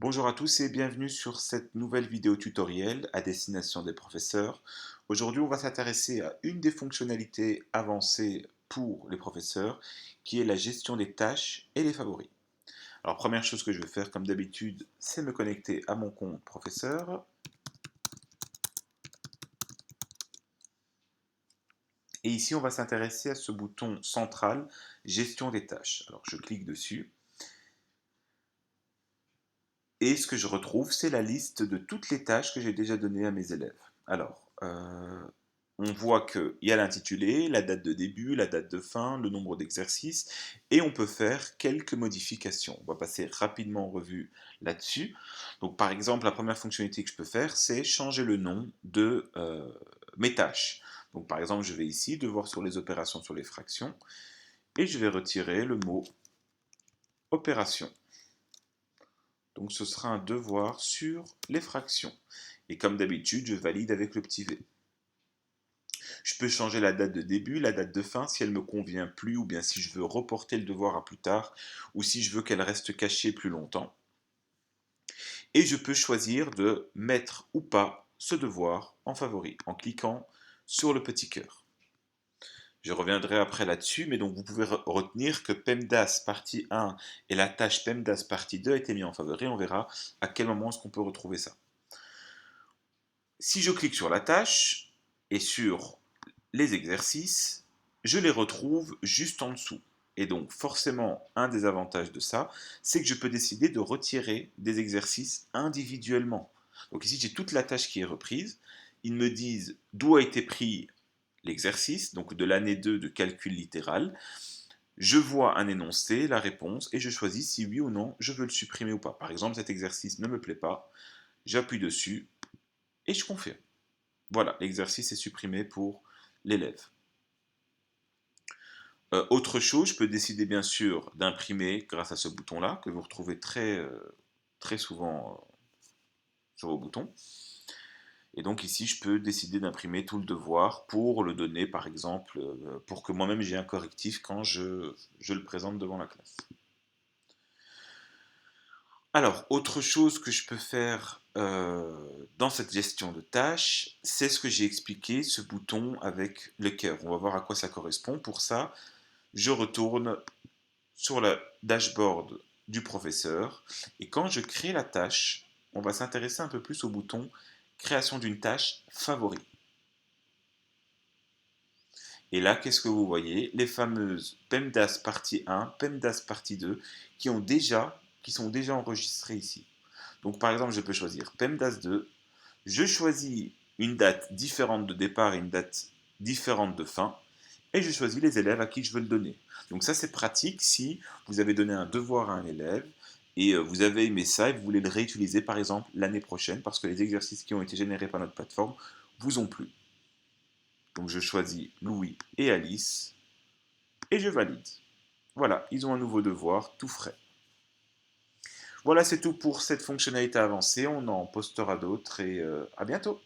Bonjour à tous et bienvenue sur cette nouvelle vidéo tutoriel à destination des professeurs. Aujourd'hui, on va s'intéresser à une des fonctionnalités avancées pour les professeurs, qui est la gestion des tâches et les favoris. Alors, première chose que je vais faire, comme d'habitude, c'est me connecter à mon compte professeur. Et ici, on va s'intéresser à ce bouton central, gestion des tâches. Alors, je clique dessus. Et ce que je retrouve, c'est la liste de toutes les tâches que j'ai déjà données à mes élèves. Alors, on voit qu'il y a l'intitulé, la date de début, la date de fin, le nombre d'exercices, et on peut faire quelques modifications. On va passer rapidement en revue là-dessus. Donc, par exemple, la première fonctionnalité que je peux faire, c'est changer le nom de mes tâches. Donc, par exemple, je vais ici, devoir sur les opérations sur les fractions, et je vais retirer le mot opération. Donc ce sera un devoir sur les fractions. Et comme d'habitude, je valide avec le petit v. Je peux changer la date de début, la date de fin si elle me convient plus, ou bien si je veux reporter le devoir à plus tard, ou si je veux qu'elle reste cachée plus longtemps. Et je peux choisir de mettre ou pas ce devoir en favori, en cliquant sur le petit cœur. Je reviendrai après là-dessus, mais donc vous pouvez retenir que PEMDAS partie 1 et la tâche PEMDAS partie 2 a été mis en favori. On verra à quel moment est-ce qu'on peut retrouver ça. Si je clique sur la tâche et sur les exercices, je les retrouve juste en dessous. Et donc forcément, un des avantages de ça, c'est que je peux décider de retirer des exercices individuellement. Donc ici, j'ai toute la tâche qui est reprise. Ils me disent d'où a été pris l'exercice, donc de l'année 2 de calcul littéral. Je vois un énoncé, la réponse, et je choisis si oui ou non je veux le supprimer ou pas. Par exemple, cet exercice ne me plaît pas, j'appuie dessus et je confirme. Voilà, l'exercice est supprimé pour l'élève. Autre chose, je peux décider bien sûr d'imprimer grâce à ce bouton-là, que vous retrouvez très souvent sur vos boutons. Et donc ici, je peux décider d'imprimer tout le devoir pour le donner, par exemple, pour que moi-même j'ai un correctif quand je le présente devant la classe. Alors, autre chose que je peux faire dans cette gestion de tâches, c'est ce que j'ai expliqué, ce bouton avec le cœur. On va voir à quoi ça correspond. Pour ça, je retourne sur le dashboard du professeur et quand je crée la tâche, on va s'intéresser un peu plus au bouton création d'une tâche favori. Et là, qu'est-ce que vous voyez? Les fameuses PEMDAS partie 1, PEMDAS partie 2 qui sont déjà enregistrées ici. Donc par exemple, je peux choisir PEMDAS 2, je choisis une date différente de départ et une date différente de fin, et je choisis les élèves à qui je veux le donner. Donc ça c'est pratique si vous avez donné un devoir à un élève et vous avez aimé ça et vous voulez le réutiliser par exemple l'année prochaine parce que les exercices qui ont été générés par notre plateforme vous ont plu. Donc je choisis Louis et Alice et je valide. Voilà, ils ont un nouveau devoir tout frais. Voilà, c'est tout pour cette fonctionnalité avancée. On en postera d'autres et à bientôt.